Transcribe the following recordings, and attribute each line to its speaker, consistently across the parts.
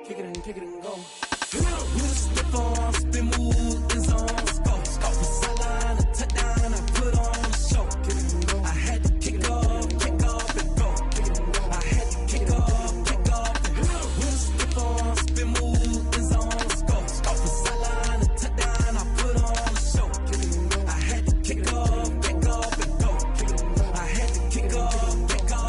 Speaker 1: kick it and go. With a stiff on, spin move, in zone, go. Off the sideline, a touchdown, I put on a show. Kick it and go. I had to kick off and go. Kick it and go. I had to kick off and go. With a stiff on, spin move, in zone, go. Off the sideline, a touchdown, I put on a show. Kick it and go. I had to kick off and go. Kick it and go. I had to kick off and go.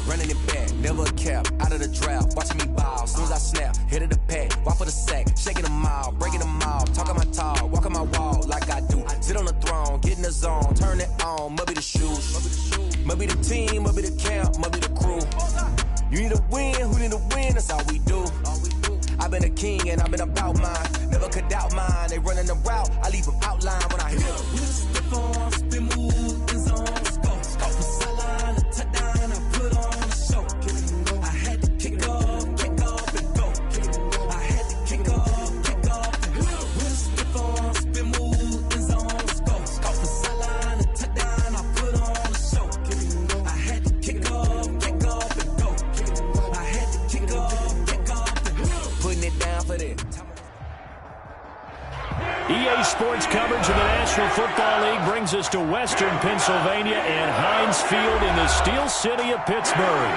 Speaker 1: Running it back, never a cap, out of the draft, watching me ball. Soon as I snap, hit of the pad, walk for the sack, shaking them all, breaking them all, talking my talk, walking my wall like I do. Sit on the throne, get in the zone, turn it on, must be the shoes, must be the team, must be the camp, must be the crew. You need a win, who need a win, that's all we do. I've been a king and I've been about mine, never could doubt mine. They running the route, I leave them outline when I hit them. Step on, spin move, in zone, go. Off the sideline, a touchdown, I put on a show. I had to kick off and go. I had to kick off and go. With a stiff on, spin move, in zone, go. Off the sideline, a touchdown, I put on a show. I had to kick off and go. I had to kick off and go. Putting it down for them.
Speaker 2: EA Sports coverage of the National Football League brings us to Western Pennsylvania and Heinz Field in the Steel City of Pittsburgh.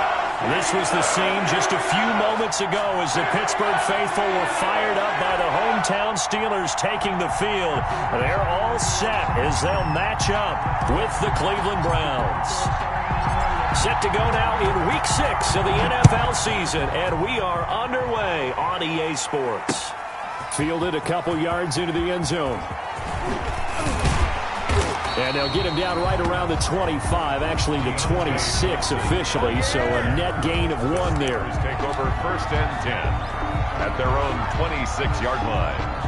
Speaker 2: This was the scene just a few moments ago as the Pittsburgh faithful were fired up by the hometown Steelers taking the field. They're all set as they'll match up with the Cleveland Browns. Set to go now in Week 6 of the NFL season, and we are underway on EA Sports. Fielded a couple yards into the end zone. And they'll get him down right around the 25, actually the 26 officially, so a net gain of 1 there.
Speaker 3: Take over 1st and 10 at their own 26-yard line.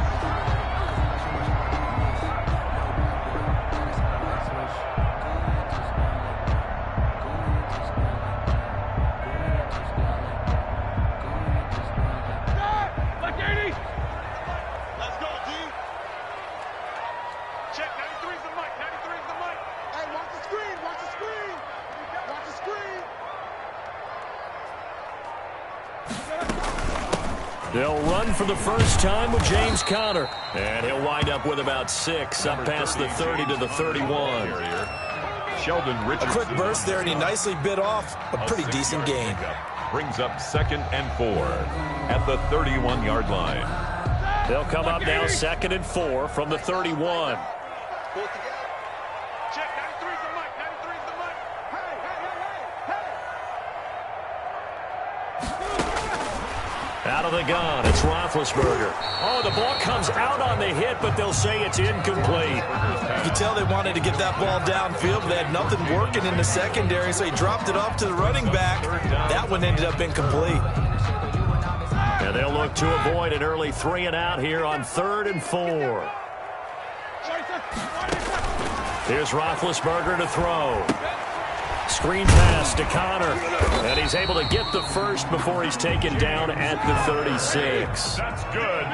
Speaker 2: They'll run for the first time with James Conner. And he'll wind up with about 6 up past the 30 to the 31.
Speaker 3: Sheldon Richardson.
Speaker 4: A quick burst there, and he nicely bit off a pretty decent gain.
Speaker 3: Brings up 2nd and 4 at the 31-yard line.
Speaker 2: They'll come up now 2nd and 4 from the 31. Out of the gun, it's Roethlisberger. Oh, the ball comes out on the hit, but they'll say it's incomplete.
Speaker 4: You can tell they wanted to get that ball downfield, but they had nothing working in the secondary, so he dropped it off to the running back. That one ended up incomplete.
Speaker 2: And they'll look to avoid an early 3-and-out here on 3rd and 4. Here's Roethlisberger to throw. Screen pass to Conner, and he's able to get the first before he's taken down at the 36.
Speaker 3: That's good.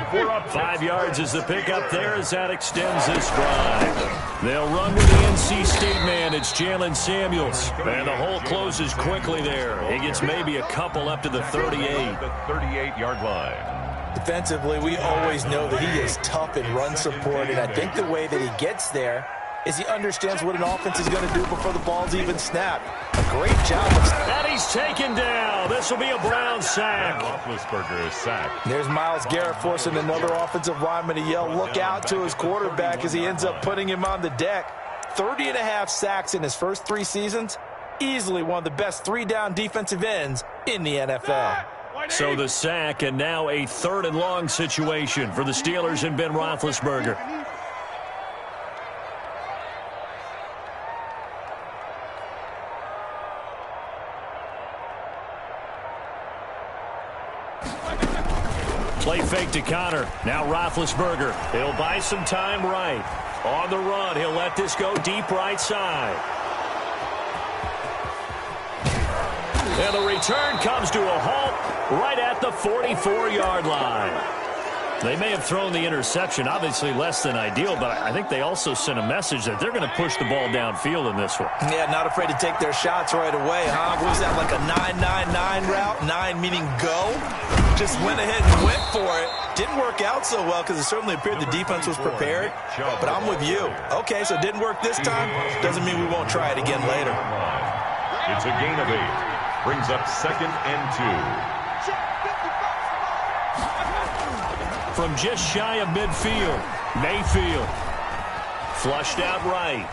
Speaker 2: 5 yards is the pickup there as that extends this drive. They'll run with the NC State man. It's Jalen Samuels, and the hole closes quickly there. He gets maybe a couple up to the 38.
Speaker 3: The 38-yard line.
Speaker 4: Defensively, we always know that he is tough in run support, and I think the way that he gets there is he understands what an offense is going to do before the ball's even snapped. A great job.
Speaker 2: And he's taken down. This will be a Brown sack.
Speaker 3: Roethlisberger is sacked.
Speaker 4: There's Myles Garrett forcing another offensive lineman to yell, look out, to his quarterback as he ends up putting him on the deck. 30.5 sacks in his first 3 seasons. Easily one of the best 3-down defensive ends in the NFL.
Speaker 2: So the sack, and now a 3rd and long situation for the Steelers and Ben Roethlisberger. Play fake to Conner. Now Roethlisberger. He'll buy some time right. On the run, he'll let this go deep right side. And the return comes to a halt right at the 44-yard line. They may have thrown the interception, obviously less than ideal, but I think they also sent a message that they're going to push the ball downfield in this one.
Speaker 4: Yeah, not afraid to take their shots right away, huh? What was that, like a 9-9-9 route? 9 meaning go? Just went ahead and went for it. Didn't work out so well because it certainly appeared the defense was prepared. But I'm with you. Okay, so it didn't work this time. Doesn't mean we won't try it again later.
Speaker 3: It's a gain of 8. Brings up 2nd and 2.
Speaker 2: From just shy of midfield, Mayfield. Flushed out right.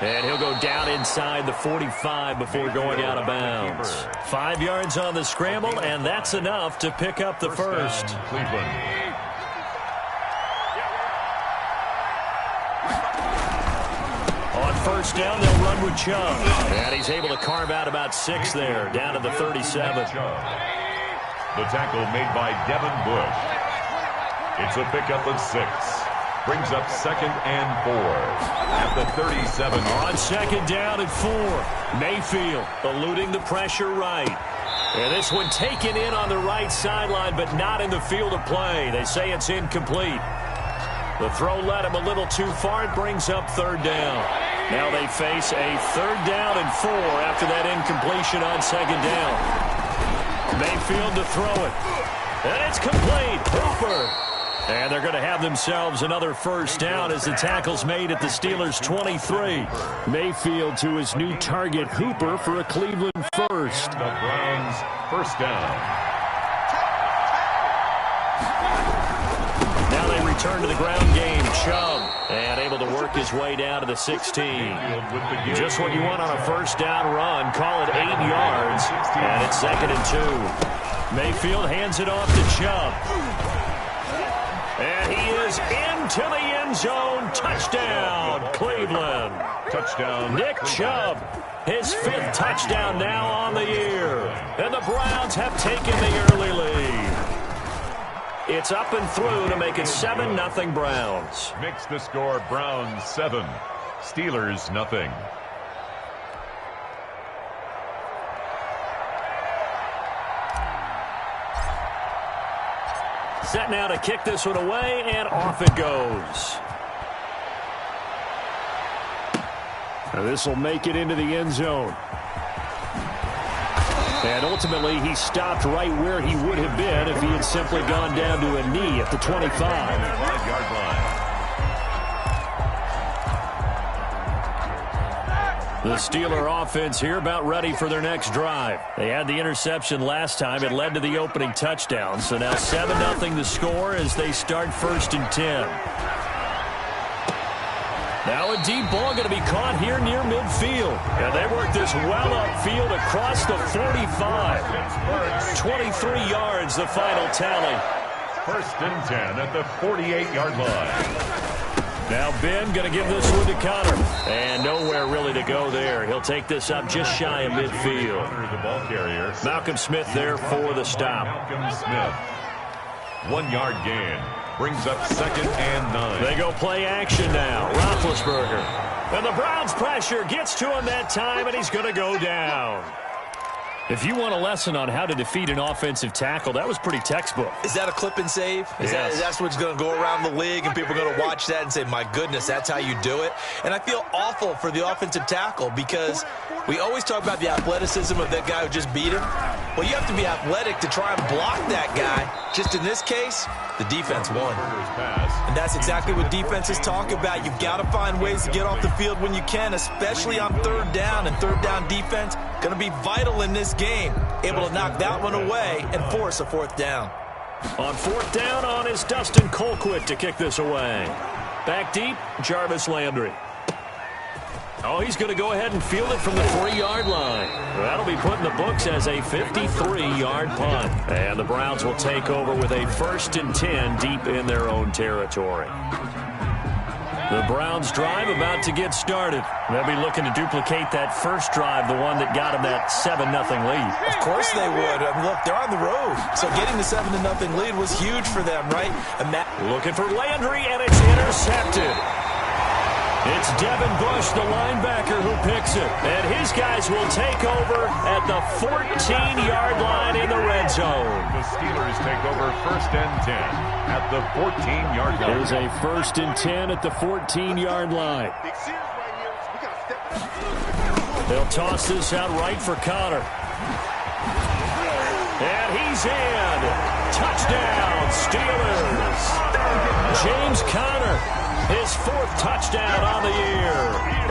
Speaker 2: And he'll go down inside the 45 before going out of bounds. 5 yards on the scramble, and that's enough to pick up the first.
Speaker 3: Cleveland.
Speaker 2: On first down, they'll run with Chubb. And he's able to carve out about 6 there, down to the 37.
Speaker 3: The tackle made by Devin Bush. It's a pickup of 6. Brings up 2nd and 4 at the 37.
Speaker 2: On 2nd down and 4. Mayfield eluding the pressure right. And this one taken in on the right sideline, but not in the field of play. They say it's incomplete. The throw led him a little too far. It brings up 3rd down. Now they face a 3rd down and 4 after that incompletion on 2nd down. Mayfield to throw it. And it's complete. Hooper. And they're going to have themselves another first down as the tackle's made at the Steelers' 23. Mayfield to his new target, Hooper, for a Cleveland first.
Speaker 3: The Browns first down.
Speaker 2: Now they return to the ground game. Chubb. And able to work his way down to the 16. Just what you want on a first down run. Call it 8 yards. And it's 2nd and 2. Mayfield hands it off to Chubb. And he is into the end zone. Touchdown, Cleveland.
Speaker 3: Touchdown,
Speaker 2: Nick Chubb. His 5th touchdown now on the year. And the Browns have taken the early lead. It's up and through to make it 7-0 Browns.
Speaker 3: Makes the score Browns 7, Steelers nothing.
Speaker 2: Set now to kick this one away, and off it goes. Now this will make it into the end zone. And ultimately, he stopped right where he would have been if he had simply gone down to a knee at the 25.
Speaker 3: 5-yard line.
Speaker 2: The Steeler offense here about ready for their next drive. They had the interception last time. It led to the opening touchdown. So now 7-0 the score as they start 1st and 10. Now a deep ball going to be caught here near midfield. And they work this well upfield across the 45. 23 yards, the final tally.
Speaker 3: 1st and 10 at the 48-yard line.
Speaker 2: Now Ben going to give this one to Connor. And nowhere really to go there. He'll take this up just shy of midfield.
Speaker 3: The ball carrier.
Speaker 2: Malcolm Smith there for the stop.
Speaker 3: Malcolm Smith. 1-yard gain. Brings up 2nd and 9.
Speaker 2: They go play action now. Roethlisberger. And the Browns pressure gets to him that time, and he's going to go down. If you want a lesson on how to defeat an offensive tackle, that was pretty textbook.
Speaker 4: Is that a clip and save? That's what's going to go around the league, and people are going to watch that and say, my goodness, that's how you do it? And I feel awful for the offensive tackle because we always talk about the athleticism of that guy who just beat him. Well, you have to be athletic to try and block that guy. Just in this case, the defense won. And that's exactly what defenses talk about. You've got to find ways to get off the field when you can, especially on 3rd down. And 3rd down defense going to be vital in this game. Able to knock that one away and force a 4th down.
Speaker 2: On 4th down on is Dustin Colquitt to kick this away. Back deep, Jarvis Landry. Oh, he's going to go ahead and field it from the 3-yard line. That'll be put in the books as a 53-yard punt. And the Browns will take over with a 1st and 10 deep in their own territory. The Browns drive about to get started. They'll be looking to duplicate that first drive, the one that got them that 7-0 lead.
Speaker 4: Of course they would. Look, they're on the road. So getting the 7-0 lead was huge for them, right?
Speaker 2: Looking for Landry, and it's intercepted. It's Devin Bush, the linebacker, who picks it. And his guys will take over at the 14-yard line in the red zone.
Speaker 3: The Steelers take over 1st and 10 at the 14-yard line.
Speaker 2: There's a 1st and 10 at the 14-yard line. They'll toss this out right for Conner. And he's in. Touchdown, Steelers. James Conner, his 4th touchdown on the year.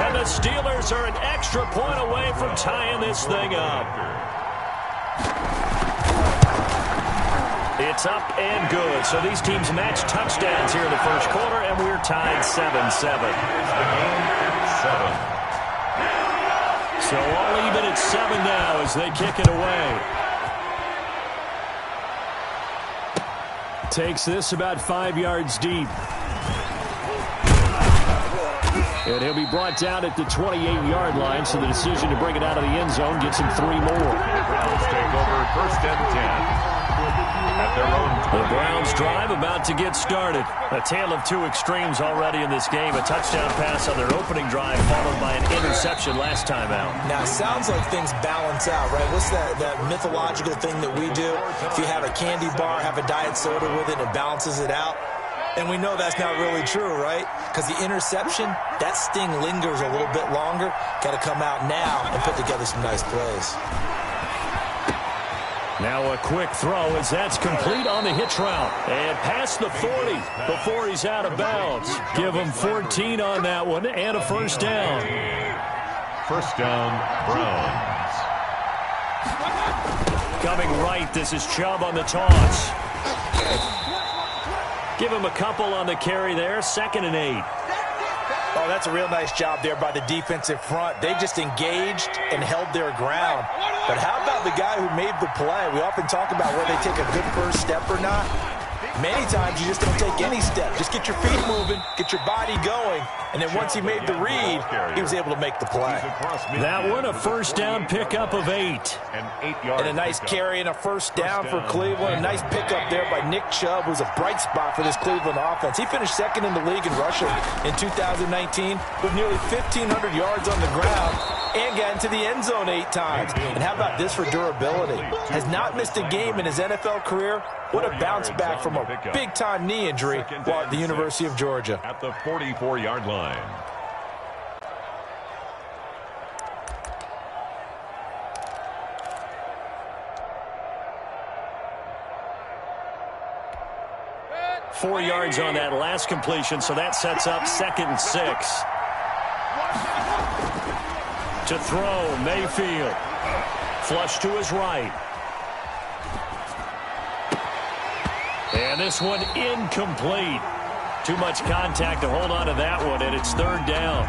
Speaker 2: And the Steelers are an extra point away from tying this thing up. It's up and good. So these teams match touchdowns here in the first quarter, and we're tied 7-7.
Speaker 3: The game at 7.
Speaker 2: So all even at 7 now as they kick it away. Takes this about 5 yards deep. And he'll be brought down at the 28-yard line, so the decision to bring it out of the end zone gets him 3 more.
Speaker 3: The Browns take over 1st and 10. At their own.
Speaker 2: The Browns drive about to get started. A tale of 2 extremes already in this game. A touchdown pass on their opening drive followed by an interception last time out.
Speaker 4: Now, it sounds like things balance out, right? What's that mythological thing that we do? If you have a candy bar, have a diet soda with it, it balances it out. And we know that's not really true, right? Because the interception, that sting lingers a little bit longer. Got to come out now and put together some nice plays.
Speaker 2: Now a quick throw as that's complete on the hitch route. And past the 40 before he's out of bounds. Give him 14 on that one and a 1st down.
Speaker 3: 1st down, Browns.
Speaker 2: Coming right, this is Chubb on the toss. Give him a couple on the carry there, 2nd and 8.
Speaker 4: Oh, that's a real nice job there by the defensive front. They just engaged and held their ground. But how about the guy who made the play? We often talk about whether they take a good first step or not. Many times you just don't take any step. Just get your feet moving, get your body going, and then once he made the read, he was able to make the play.
Speaker 2: That one, a 1st down pickup of 8.
Speaker 4: And a nice carry and a 1st down for Cleveland. A nice pickup there by Nick Chubb, who's a bright spot for this Cleveland offense. He finished 2nd in the league in rushing in 2019 with nearly 1,500 yards on the ground and got into the end zone 8 times. And how about this for durability? Has not missed a game in his NFL career. What a bounce back from a big-time knee injury while at the University of Georgia.
Speaker 3: At the 44-yard line.
Speaker 2: Four yards on that last completion, so that sets up 2nd and 6. To throw, Mayfield. Flush to his right. And this one incomplete. Too much contact to hold on to that one, and it's 3rd down.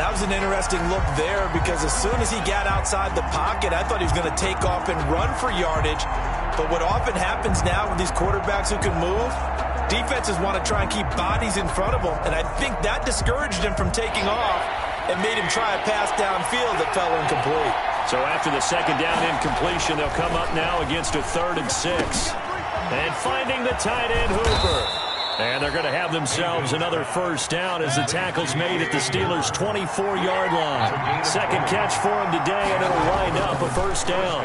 Speaker 4: That was an interesting look there because as soon as he got outside the pocket, I thought he was going to take off and run for yardage. But what often happens now with these quarterbacks who can move, defenses want to try and keep bodies in front of them, and I think that discouraged him from taking off and made him try a pass downfield that fell incomplete.
Speaker 2: So after the 2nd down incompletion, they'll come up now against a 3rd and 6. And finding the tight end, Hooper. And they're going to have themselves another 1st down as the tackle's made at the Steelers' 24-yard line. 2nd catch for him today, and it'll wind up a 1st down.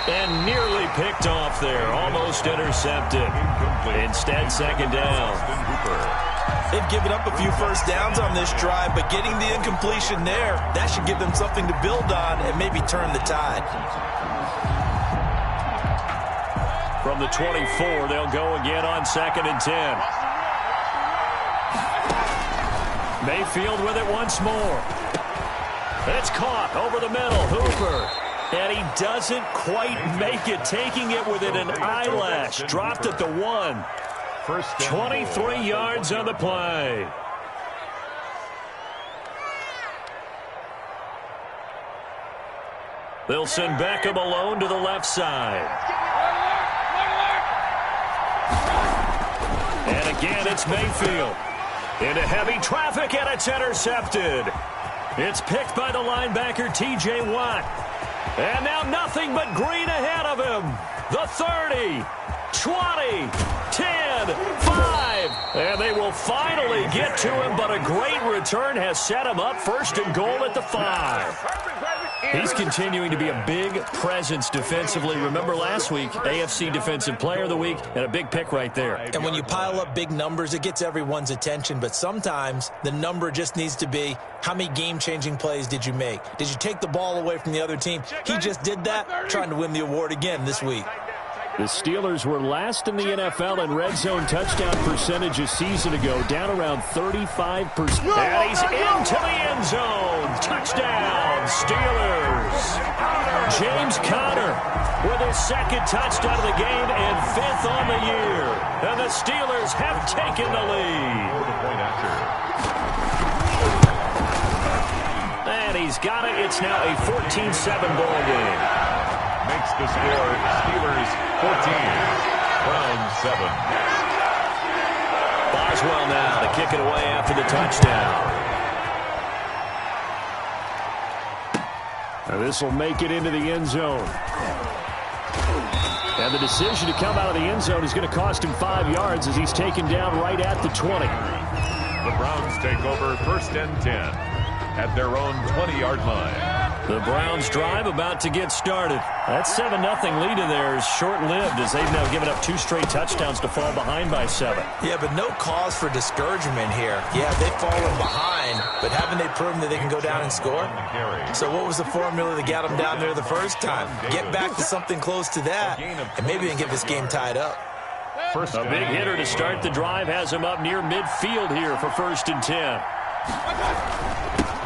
Speaker 2: And nearly picked off there, almost intercepted. Instead, 2nd down.
Speaker 4: They've given up a few 1st downs on this drive, but getting the incompletion there, that should give them something to build on and maybe turn the tide.
Speaker 2: From the 24, they'll go again on 2nd and 10. Mayfield with it once more. It's caught over the middle, Hooper. And he doesn't quite make it, taking it within an eyelash. Dropped at the 1. 23 yards on the play. They'll send Beckham alone to the left side. And again, it's Mayfield. Into heavy traffic, and it's intercepted. It's picked by the linebacker, T.J. Watt. And now nothing but green ahead of him. The 30, 20, 10, 5. And they will finally get to him, but a great return has set him up first and goal at the 5. He's continuing to be a big presence defensively. Remember last week, AFC Defensive Player of the Week, and a big pick right there.
Speaker 4: And when you pile up big numbers, it gets everyone's attention. But sometimes the number just needs to be, how many game-changing plays did you make? Did you take the ball away from the other team? He just did that, trying to win the award again this week.
Speaker 2: The Steelers were last in the NFL in red zone touchdown percentage a season ago, down around 35%. And he's into the end zone. Touchdown, Steelers. James Conner with his second touchdown of the game and 5th on the year. And the Steelers have taken the lead. And he's got it. It's now a 14-7 ball game.
Speaker 3: Makes the score Steelers 14, Browns 7.
Speaker 2: Boswell now to kick it away after the touchdown. Now this will make it into the end zone. And the decision to come out of the end zone is going to cost him 5 yards as he's taken down right at the 20.
Speaker 3: The Browns take over 1st and 10 at their own 20-yard line.
Speaker 2: The Browns drive about to get started. That 7-0 lead in there is short-lived as they've now given up 2 straight touchdowns to fall behind by 7.
Speaker 4: Yeah, but no cause for discouragement here. Yeah, they've fallen behind, but haven't they proven that they can go down and score? So what was the formula that got them down there the first time? Get back to something close to that, and maybe they can get this game tied up.
Speaker 2: A big hitter to start the drive has him up near midfield here for 1st and 10.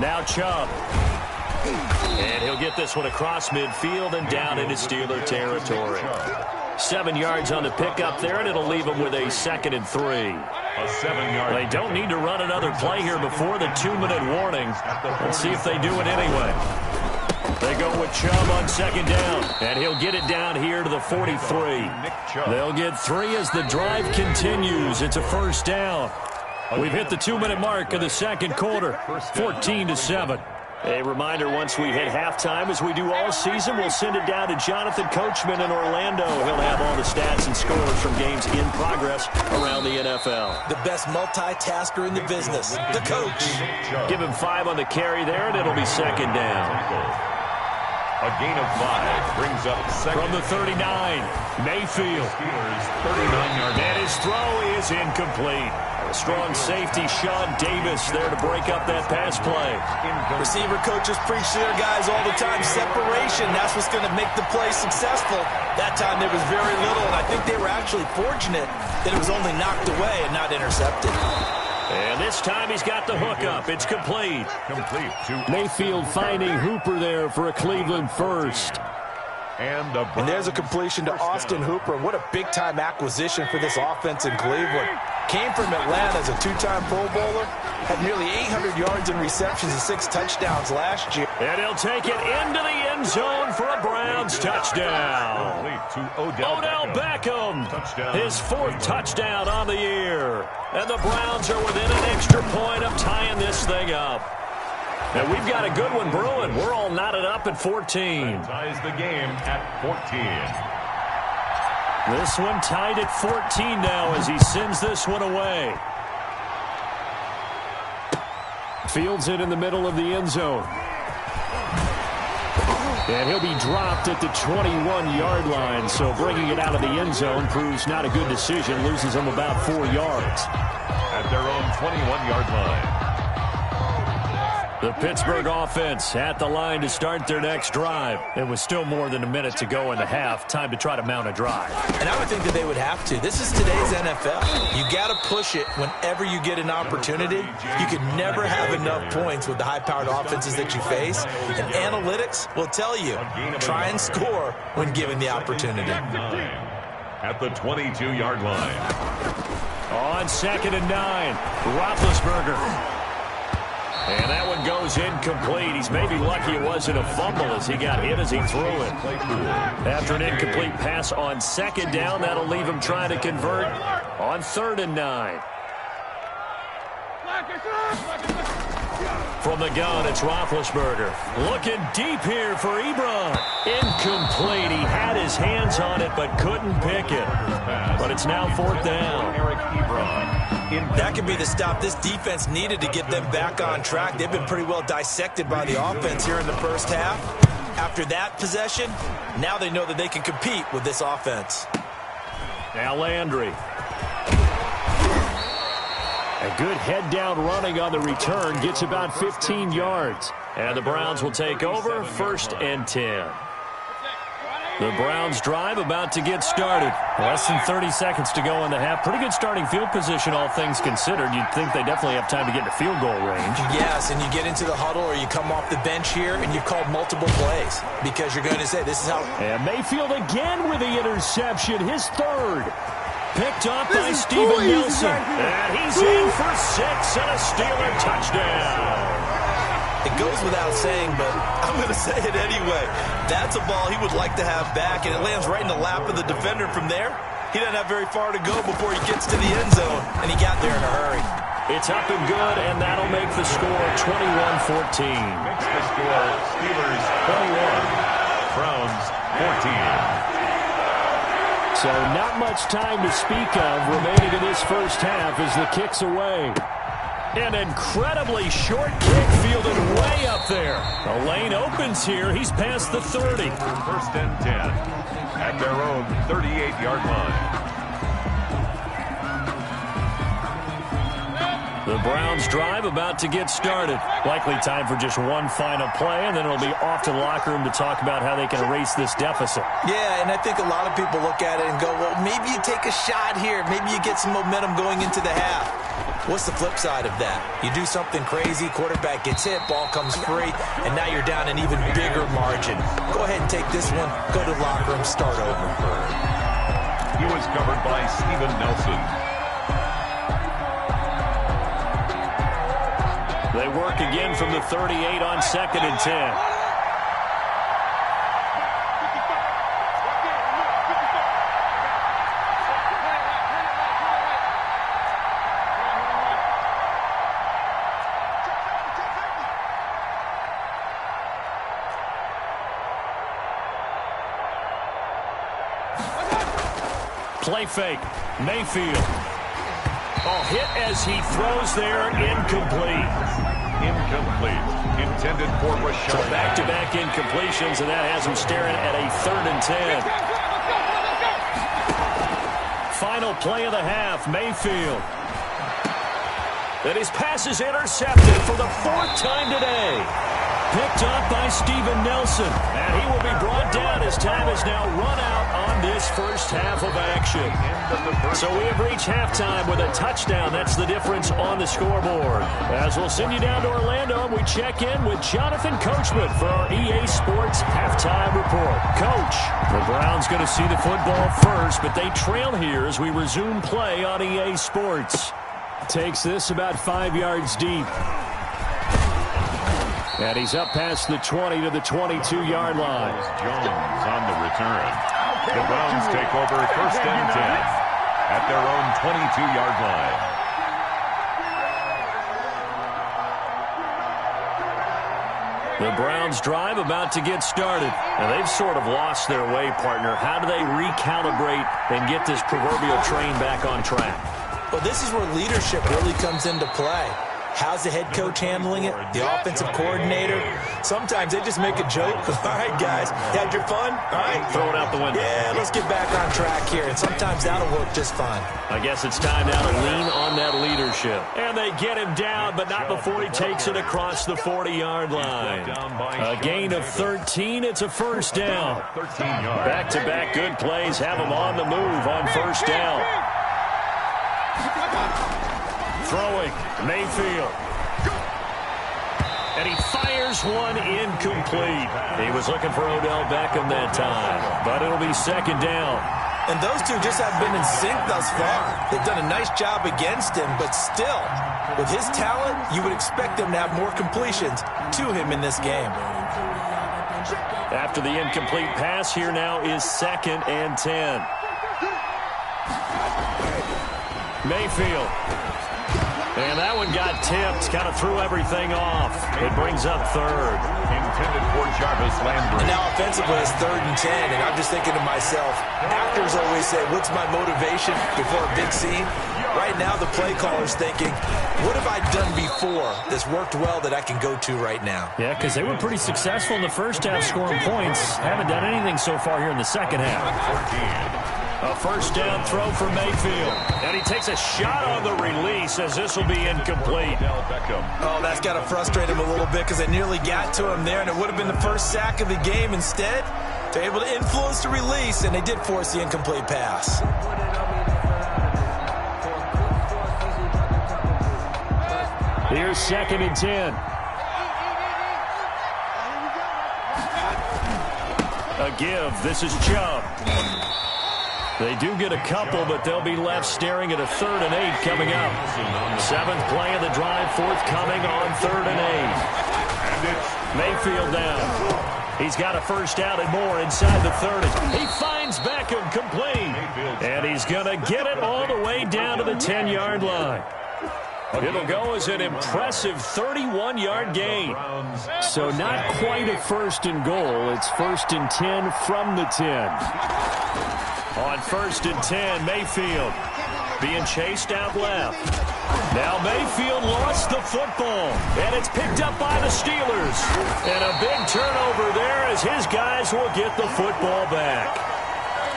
Speaker 2: Now Chubb. And he'll get this one across midfield and down into Steeler territory. 7 yards on the pickup there, and it'll leave them with a 2nd and 3.
Speaker 3: A 7-yard.
Speaker 2: They don't need to run another play here before the 2-minute warning. Let's see if they do it anyway. They go with Chubb on 2nd down, and he'll get it down here to the 43. They'll get 3 as the drive continues. It's a 1st down. We've hit the 2-minute mark of the 2nd quarter, 14-7. A reminder, once we hit halftime, as we do all season, we'll send it down to Jonathan Coachman in Orlando. He'll have all the stats and scores from games in progress around the NFL.
Speaker 4: The best multitasker in the business, the coach.
Speaker 2: Give him 5 on the carry there, and it'll be 2nd down.
Speaker 3: A gain of 5 brings up 2nd.
Speaker 2: From the 39, Mayfield.
Speaker 3: Steelers 39-yard.
Speaker 2: And his throw is incomplete. A strong safety, Sean Davis, there to break up that pass play.
Speaker 4: Receiver coaches preach to their guys all the time. Separation, that's what's going to make the play successful. That time there was very little, and I think they were actually fortunate that it was only knocked away and not intercepted.
Speaker 2: And this time he's got the hook up. It's complete.
Speaker 3: Complete to
Speaker 2: Mayfield finding Hooper there for a Cleveland first.
Speaker 3: And
Speaker 4: there's a completion to Austin Hooper. What a big-time acquisition for this offense in Cleveland. Came from Atlanta as a 2-time Pro Bowler. Had nearly 800 yards in receptions and 6 touchdowns last year.
Speaker 2: And he'll take it into the end zone for a Browns touchdown.
Speaker 3: to Odell
Speaker 2: Beckham.
Speaker 3: Touchdown.
Speaker 2: His 4th touchdown on the year. And the Browns are within an extra point of tying this thing up. And we've got a good one brewing. We're all knotted up at 14.
Speaker 3: Ties the game at 14.
Speaker 2: This one tied at 14 now as he sends this one away. Fields it in the middle of the end zone. And he'll be dropped at the 21-yard line. So bringing it out of the end zone proves not a good decision. Loses him about 4 yards.
Speaker 3: At their own 21-yard line.
Speaker 2: The Pittsburgh offense at the line to start their next drive. It was still more than a minute to go in the half. Time to try to mount a drive.
Speaker 4: And I would think that they would have to. This is today's NFL. You got to push it whenever you get an opportunity. You can never have enough points with the high-powered offenses that you face. And analytics will tell you, try and score when given the opportunity.
Speaker 3: At the 22-yard line.
Speaker 2: On 2nd and 9, Roethlisberger. And that one goes incomplete. He's maybe lucky it wasn't a fumble as he got hit as he threw it. After an incomplete pass on 2nd down, that'll leave him trying to convert on 3rd and 9. From the gun, it's Roethlisberger. Looking deep here for Ebron. Incomplete. He had his hands on it but couldn't pick it. But it's now 4th down.
Speaker 3: Eric Ebron.
Speaker 4: That could be the stop this defense needed to get them back on track. They've been pretty well dissected by the offense here in the first half. After that possession, now they know that they can compete with this offense.
Speaker 2: Now Landry. A good head-down running on the return. Gets about 15 yards. And the Browns will take over 1st and 10. The Browns drive about to get started. Less than 30 seconds to go in the half. Pretty good starting field position, all things considered. You'd think they definitely have time to get to field goal range.
Speaker 4: Yes, and you get into the huddle or you come off the bench here and you've called multiple plays because you're going to say this is how.
Speaker 2: And Mayfield again with the interception. His 3rd. Picked off by Steven Nelson. And he's in for 6 and a Steeler touchdown.
Speaker 4: It goes without saying, but I'm going to say it anyway. That's a ball he would like to have back, and it lands right in the lap of the defender from there. He doesn't have very far to go before he gets to the end zone, and he got there in a hurry.
Speaker 2: It's up and good, and that'll make the score 21-14.
Speaker 3: Makes the score Steelers 21, Browns 14.
Speaker 2: So not much time to speak of remaining in this first half as the kick's away. An incredibly short kick fielded way up there. The lane opens here. He's past the 30.
Speaker 3: 1st and 10 at their own 38-yard line.
Speaker 2: The Browns drive about to get started. Likely time for just one final play, and then it'll be off to the locker room to talk about how they can erase this deficit.
Speaker 4: Yeah, and I think a lot of people look at it and go, well, maybe you take a shot here. Maybe you get some momentum going into the half. What's the flip side of that? You do something crazy, quarterback gets hit, ball comes free, and now you're down an even bigger margin. Go ahead and take this one, go to the locker room, start over.
Speaker 3: He was covered by Steven Nelson.
Speaker 2: They work again from the 38 on 2nd and 10. Play fake. Mayfield. Oh, hit as he throws there. Incomplete.
Speaker 3: Incomplete. Intended for Rashad.
Speaker 2: So back-to-back incompletions, and that has him staring at a 3rd and 10. Final play of the half. Mayfield. And his pass is intercepted for the 4th time today. Picked up by Steven Nelson. And he will be brought down as time is now run out on this first half of action. So we have reached halftime with a touchdown. That's the difference on the scoreboard. As we'll send you down to Orlando, we check in with Jonathan Coachman for our EA Sports Halftime Report. Coach, the Browns going to see the football first, but they trail here as we resume play on EA Sports. Takes this about 5 yards deep. And he's up past the 20 to the 22-yard line.
Speaker 3: Jones on the return. The Browns take over 1st and 10 at their own 22-yard line.
Speaker 2: The Browns drive about to get started. Now they've sort of lost their way, partner. How do they recalibrate and get this proverbial train back on track?
Speaker 4: Well, this is where leadership really comes into play. How's the head coach handling it? The offensive coordinator? Sometimes they just make a joke. All right, guys, you had your fun? All right.
Speaker 2: Throw it out the window.
Speaker 4: Yeah, let's get back on track here. And sometimes that'll work just fine.
Speaker 2: I guess it's time now to lean on that leadership. And they get him down, but not before he takes it across the 40-yard line. A gain of 13. It's a 1st down.
Speaker 3: 13 yards.
Speaker 2: Back-to-back good plays have him on the move on 1st down. Throwing, Mayfield. And he fires one incomplete. He was looking for Odell Beckham that time, but it'll be 2nd down.
Speaker 4: And those two just have been in sync thus far. They've done a nice job against him, but still, with his talent, you would expect them to have more completions to him in this game.
Speaker 2: After the incomplete pass, here now is 2nd and 10. Mayfield. And that one got tipped, kind of threw everything off. It brings up third.
Speaker 3: Intended for Jarvis Landry.
Speaker 4: And now offensively, it's 3rd and 10, and I'm just thinking to myself, actors always say, what's my motivation before a big scene? Right now, the play caller's thinking, what have I done before that's worked well that I can go to right now?
Speaker 2: Yeah, because they were pretty successful in the first half scoring points. Haven't done anything so far here in the second half.
Speaker 3: 14.
Speaker 2: A first down throw for Mayfield. And he takes a shot on the release as this will be incomplete.
Speaker 4: Oh, that's got to frustrate him a little bit because they nearly got to him there, and it would have been the first sack of the game. Instead, they're able to influence the release, and they did force the incomplete pass.
Speaker 2: Here's 2nd and 10. A give. This is Chubb. They do get a couple, but they'll be left staring at a 3rd and 8 coming up. 7th play of the drive, forthcoming on 3rd and 8. Mayfield down. He's got a first down and more inside the 30. He finds Beckham complete. And he's going to get it all the way down to the 10-yard line. It'll go as an impressive 31-yard gain. So not quite a 1st and goal. It's 1st and 10 from the 10. On 1st and 10, Mayfield being chased out left. Now Mayfield lost the football, and it's picked up by the Steelers. And a big turnover there as his guys will get the football back.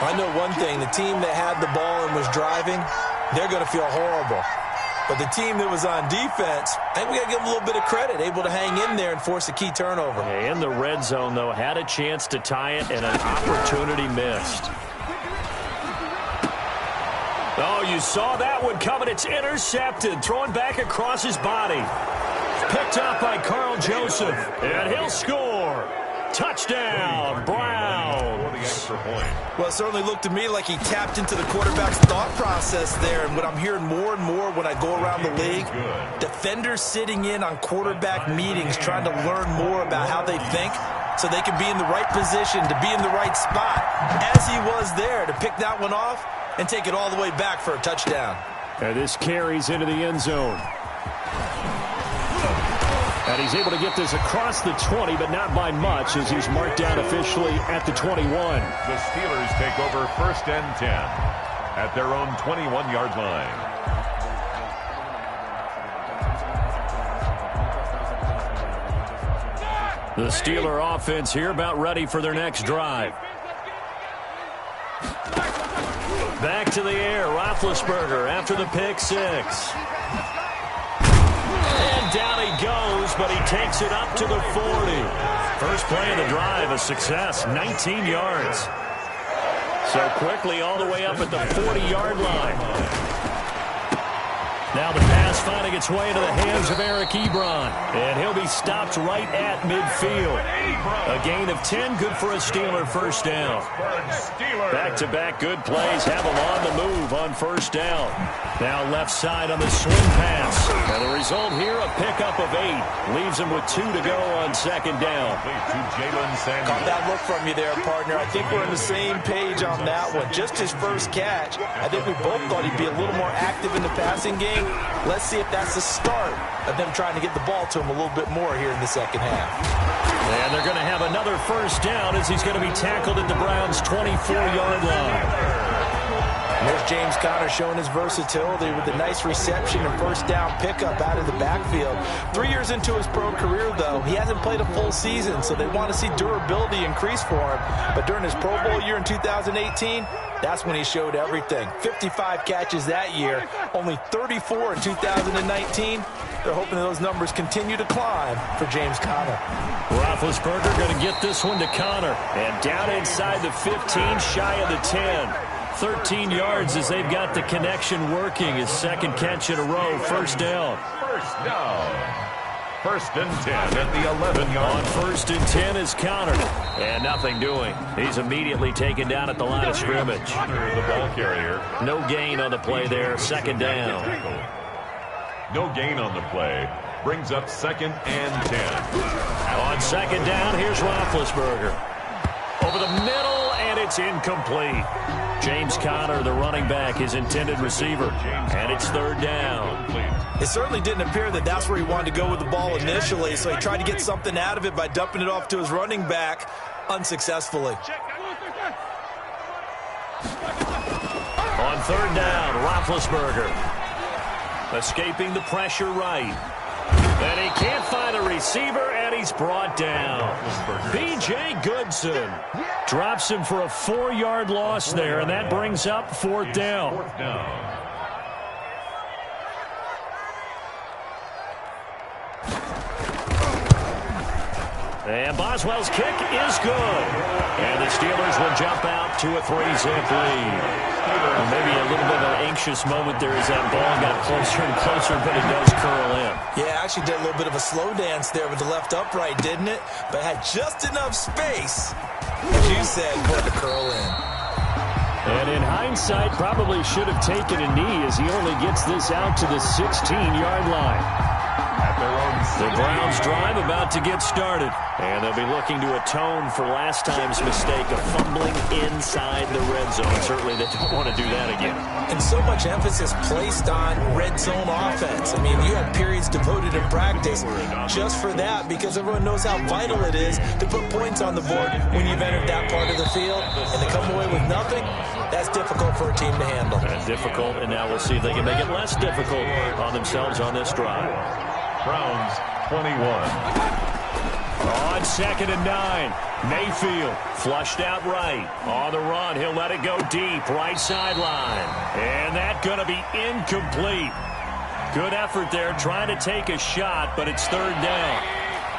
Speaker 4: I know one thing, the team that had the ball and was driving, they're going to feel horrible. But the team that was on defense, I think we got to give them a little bit of credit, able to hang in there and force a key turnover.
Speaker 2: In the red zone, though, had a chance to tie it, and an opportunity missed. Oh, you saw that one coming. It's intercepted, thrown back across his body. Picked up by Carl Joseph, and he'll score. Touchdown, Browns.
Speaker 4: Well, it certainly looked to me like he tapped into the quarterback's thought process there. And what I'm hearing more and more when I go around the league, defenders sitting in on quarterback meetings trying to learn more about how they think so they can be in the right position, to be in the right spot, as he was there to pick that one off and take it all the way back for a touchdown.
Speaker 2: And this carries into the end zone. And he's able to get this across the 20, but not by much, as he's marked down officially at the 21.
Speaker 3: The Steelers take over 1st and 10 at their own 21-yard line.
Speaker 2: The Steeler offense here about ready for their next drive. Back to the air, Roethlisberger after the pick six. And down he goes, but he takes it up to the 40. First play of the drive, a success, 19 yards. So quickly all the way up at the 40-yard line. Now the pass finding its way into the hands of Eric Ebron. And he'll be stopped right at midfield. A gain of 10, good for a Steeler first down. Back-to-back good plays have him on the move on first down. Now left side on the swing pass. And the result here, a pickup of 8. Leaves him with 2 to go on second down.
Speaker 4: Caught that look from you there, partner. I think we're on the same page on that one. Just his first catch. I think we both thought he'd be a little more active in the passing game. Let's see if that's the start of them trying to get the ball to him a little bit more here in the second half.
Speaker 2: And they're going to have another first down as he's going to be tackled at the Browns' 24-yard line.
Speaker 4: And there's James Conner showing his versatility with a nice reception and first down pickup out of the backfield. 3 years into his pro career, though, he hasn't played a full season, so they want to see durability increase for him. But during his Pro Bowl year in 2018, that's when he showed everything. 55 catches that year, only 34 in 2019. They're hoping those numbers continue to climb for James Conner.
Speaker 2: Roethlisberger going to get this one to Conner. And down inside the 15, shy of the 10. 13 yards as they've got the connection working. His second catch in a row, first down.
Speaker 3: First down. 1st and 10 at the 11-yard.
Speaker 2: On 1st and 10 is Conner. And nothing doing. He's immediately taken down at the line of scrimmage.
Speaker 3: Conner, the ball carrier.
Speaker 2: No gain on the play there, second down.
Speaker 3: No gain on the play. Brings up 2nd and 10.
Speaker 2: On second down, here's Roethlisberger. Over the middle, and it's incomplete. James Conner, the running back, his intended receiver. And it's third down.
Speaker 4: It certainly didn't appear that that's where he wanted to go with the ball initially, so he tried to get something out of it by dumping it off to his running back unsuccessfully.
Speaker 2: On third down, Roethlisberger escaping the pressure right. And he can't find a receiver, and he's brought down. B.J. Goodson drops him for a 4-yard loss there, and that brings up fourth down. And Boswell's kick is good. And the Steelers will jump out to a 3-zip lead. Well, maybe a little bit of an anxious moment there as that ball got closer and closer, but it does curl in.
Speaker 4: Yeah, actually did a little bit of a slow dance there with the left upright, didn't it? But had just enough space, as you said, for it to curl in.
Speaker 2: And in hindsight, probably should have taken a knee as he only gets this out to the 16-yard line. The Browns drive about to get started, and they'll be looking to atone for last time's mistake of fumbling inside the red zone. Certainly they don't want to do that again.
Speaker 4: And so much emphasis placed on red zone offense. I mean, you have periods devoted in practice just for that because everyone knows how vital it is to put points on the board when you've entered that part of the field. And to come away with nothing, that's difficult for a team to handle.
Speaker 2: That's difficult, and now we'll see if they can make it less difficult on themselves on this drive.
Speaker 3: Browns 21.
Speaker 2: On second and 9, Mayfield flushed out right. On the run, he'll let it go deep, right sideline. And that's going to be incomplete. Good effort there, trying to take a shot, but it's third down.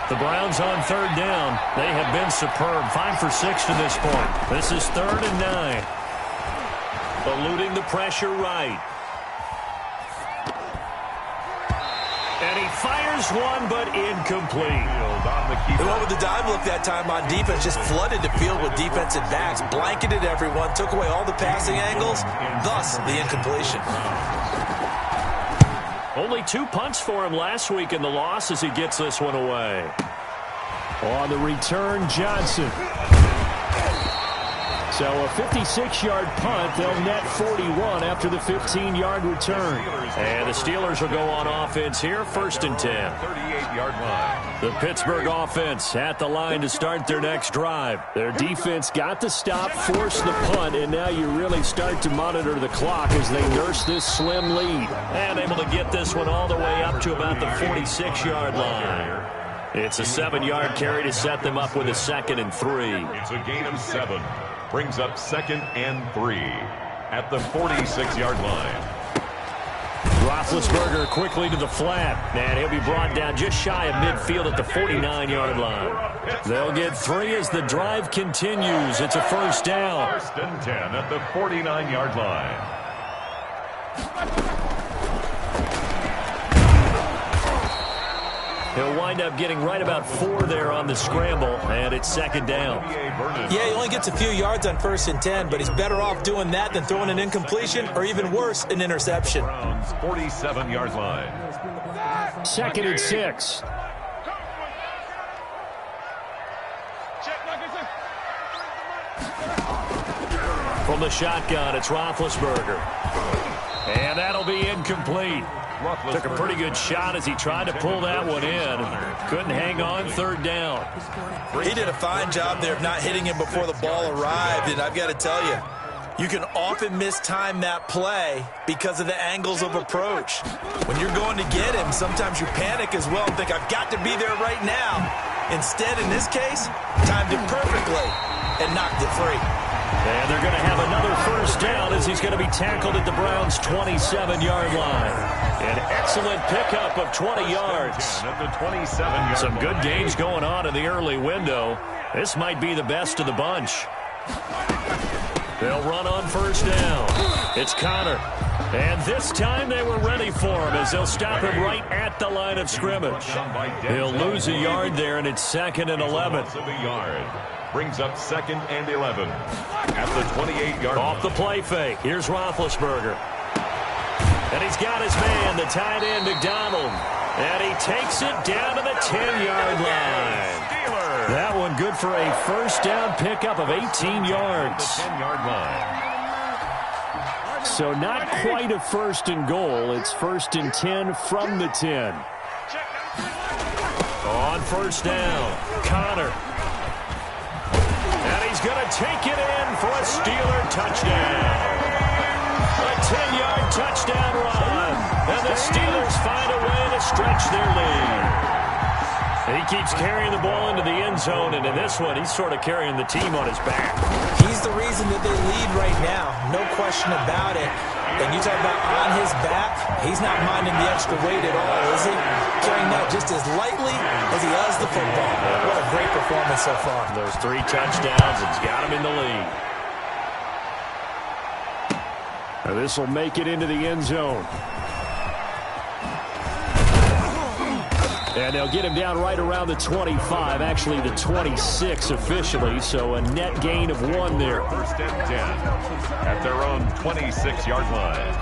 Speaker 2: The Browns on third down. They have been superb. 5 for 6 to this point. This is third and 9. Eluding the pressure right. And he fires one, but incomplete.
Speaker 4: The one with the dime look that time on defense just flooded the field with defensive backs, blanketed everyone, took away all the passing angles, thus the incompletion.
Speaker 2: Only 2 punts for him last week in the loss as he gets this one away. On the return, Johnson. So a 56-yard punt. They'll net 41 after the 15-yard return. And the Steelers will go on offense here, first and 10.
Speaker 3: 38-yard line.
Speaker 2: The Pittsburgh offense at the line to start their next drive. Their defense got the stop, forced the punt, and now you really start to monitor the clock as they nurse this slim lead. And able to get this one all the way up to about the 46-yard line. It's a 7-yard carry to set them up with a 2nd and 3.
Speaker 3: It's a gain of 7. Brings up 2nd and 3 at the 46-yard line.
Speaker 2: Roethlisberger quickly to the flat, and he'll be brought down just shy of midfield at the 49-yard line. They'll get 3 as the drive continues. It's a first down.
Speaker 3: First and 10 at the 49-yard line.
Speaker 2: He'll wind up getting right about 4 there on the scramble, and it's second down.
Speaker 4: Yeah, he only gets a few yards on 1st and 10, but he's better off doing that than throwing an incompletion or even worse, an interception.
Speaker 3: 47-yard line.
Speaker 2: 2nd and 6. From the shotgun, it's Roethlisberger. And that'll be incomplete. Took a pretty good shot as he tried to pull that one in. Couldn't hang on, third down.
Speaker 4: He did a fine job there of not hitting him before the ball arrived, and I've got to tell you, you can often mistime that play because of the angles of approach. When you're going to get him, sometimes you panic as well and think, I've got to be there right now. Instead, in this case, timed it perfectly and knocked it free.
Speaker 2: And they're going to have another first down as he's going to be tackled at the Browns' 27-yard line. An excellent pickup of 20 yards. Some good gains going on in the early window. This might be the best of the bunch. They'll run on first down. It's Conner. And this time they were ready for him as they'll stop him right at the line of scrimmage. He'll lose a yard there, and it's 2nd and 11.
Speaker 3: Brings up 2nd and 11 at the 28-yard line.
Speaker 2: Off the play fake. Here's Roethlisberger. And he's got his man, the tight end, McDonald. And he takes it down to the 10-yard line. That one good for a first down pickup of 18 yards.
Speaker 3: The 10-yard line.
Speaker 2: So not quite a 1st and goal. It's 1st and 10 from the 10. On 1st down, Connor. And he's going to take it in for a Steeler touchdown. A 10-yard touchdown run. And the Steelers find a way to stretch their lead. He keeps carrying the ball into the end zone, and in this one, he's sort of carrying the team on his back.
Speaker 4: He's the reason that they lead right now. No question about it. And you talk about on his back, he's not minding the extra weight at all, is he? Carrying that just as lightly as he does the football. What a great performance so far.
Speaker 2: Those 3 touchdowns, it's got him in the lead. Now this will make it into the end zone. And they'll get him down right around the 25, actually the 26 officially, so a net gain of 1 there.
Speaker 3: 1st and 10 at their own 26-yard line.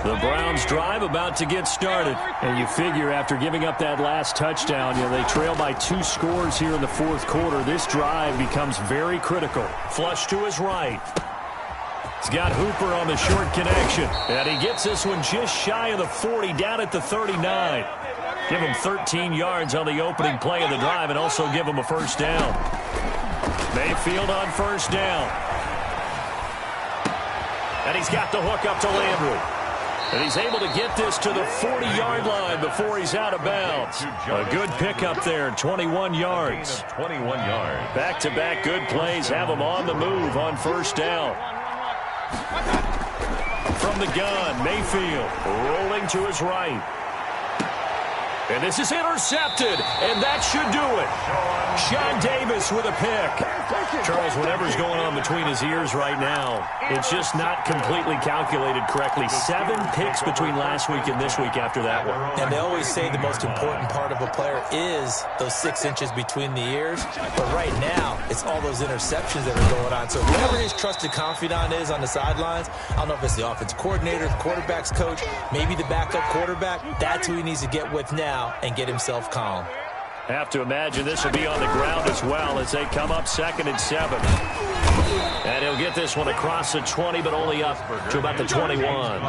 Speaker 2: The Browns drive about to get started. And you figure after giving up that last touchdown, they trail by 2 scores here in the 4th quarter. This drive becomes very critical. Flush to his right. He's got Hooper on the short connection. And he gets this one just shy of the 40, down at the 39. Give him 13 yards on the opening play of the drive and also give him a 1st down. Mayfield on 1st down. And he's got the hook up to Landry. And he's able to get this to the 40-yard line before he's out of bounds. A good pickup there, 21 yards.
Speaker 3: 21 yards.
Speaker 2: Back-to-back good plays have him on the move on 1st down. From the gun, Mayfield rolling to his right. And this is intercepted, and that should do it. Sean Davis with a pick. Charles, whatever's going on between his ears right now, it's just not completely calculated correctly. 7 picks between last week and this week after that one.
Speaker 4: And they always say the most important part of a player is those 6 inches between the ears. But right now, it's all those interceptions that are going on. So whoever his trusted confidant is on the sidelines, I don't know if it's the offensive coordinator, the quarterback's coach, maybe the backup quarterback, that's who he needs to get with now and get himself calm.
Speaker 2: Have to imagine this will be on the ground as well as they come up 2nd and 7. And he'll get this one across the 20, but only up to about the 21.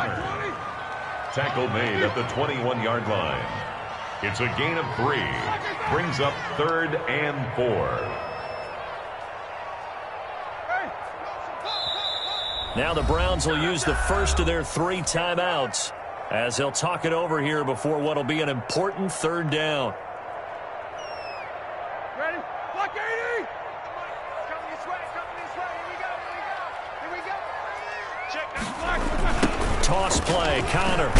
Speaker 3: Tackle made at the 21-yard line. It's a gain of 3. Brings up 3rd and 4.
Speaker 2: Now the Browns will use the first of their 3 timeouts as they'll talk it over here before what will be an important 3rd down.
Speaker 5: Ready? Block 80! Come this way, here we go. Check that block.
Speaker 2: Toss play, Connor.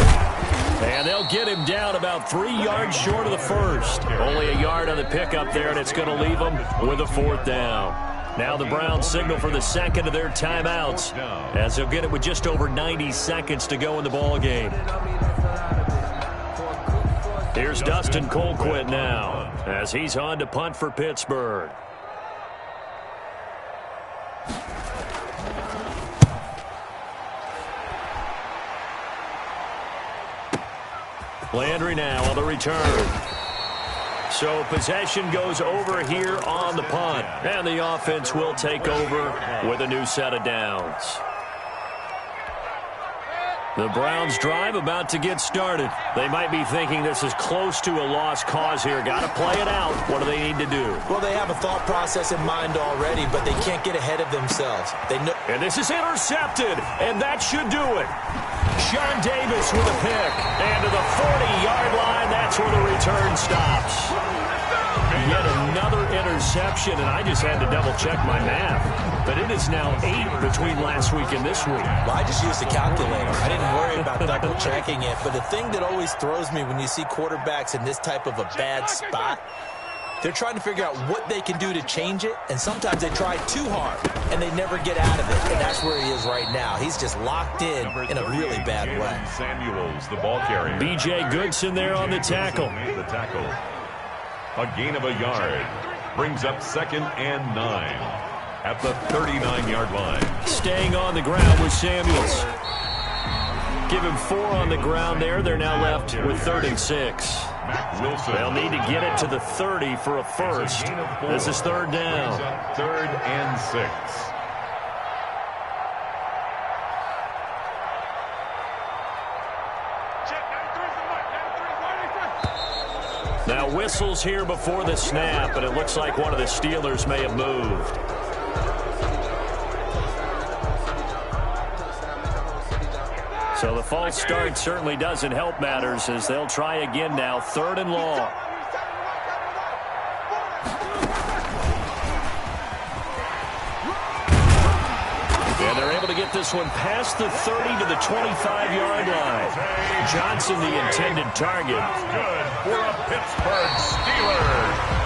Speaker 2: And they'll get him down about 3 yards short of the 1st. Only a yard on the pickup there, and it's going to leave them with a 4th down. Now the Browns signal for the 2nd of their timeouts as they'll get it with just over 90 seconds to go in the ball game. Here's Dustin Colquitt now as he's on to punt for Pittsburgh. Landry now on the return. So possession goes over here on the punt. And the offense will take over with a new set of downs. The Browns drive about to get started. They might be thinking this is close to a lost cause here. Got to play it out. What do they need to do?
Speaker 4: Well, they have a thought process in mind already, but they can't get ahead of themselves. They know.
Speaker 2: And this is intercepted, and that should do it. Sean Davis with a pick. And to the 40-yard line, that's where the return stops. Yet another interception, and I just had to double-check my math. But it is now 8 between last week and this week.
Speaker 4: Well, I just used a calculator. I didn't worry about double-checking it. But the thing that always throws me when you see quarterbacks in this type of a bad spot, they're trying to figure out what they can do to change it, and sometimes they try too hard, and they never get out of it, and that's where he is right now. He's just locked in a really bad way.
Speaker 3: Samuels, the ball carrier.
Speaker 2: B.J. Goodson there on the tackle.
Speaker 3: The tackle. A gain of a yard. Brings up 2nd and 9 at the 39-yard line.
Speaker 2: Staying on the ground with Samuels. Give him 4 on the ground there. They're now left with 3rd and 6.
Speaker 3: Mack Wilson.
Speaker 2: They'll need to get it to the 30 for a first. This is third down.
Speaker 3: Brings up 3rd and 6.
Speaker 2: Now whistles here before the snap, but it looks like one of the Steelers may have moved. So the false start certainly doesn't help matters as they'll try again now, 3rd and long. And they're able to get this one past the 30 to the 25-yard line. Johnson, the intended target.
Speaker 3: Good for a Pittsburgh Steeler.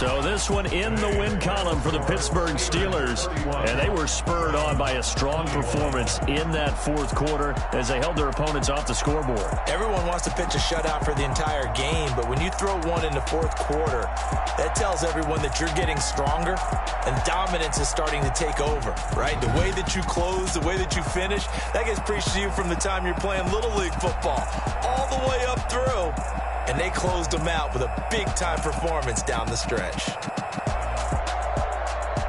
Speaker 2: So this one in the win column for the Pittsburgh Steelers, and they were spurred on by a strong performance in that fourth quarter as they held their opponents off the scoreboard.
Speaker 4: Everyone wants to pitch a shutout for the entire game, but when you throw one in the fourth quarter, that tells everyone that you're getting stronger and dominance is starting to take over, right? The way that you close, the way that you finish, that gets preached to you from the time you're playing Little League football all the way up through. And they closed them out with a big-time performance down the stretch.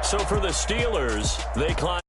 Speaker 2: So for the Steelers, they climb.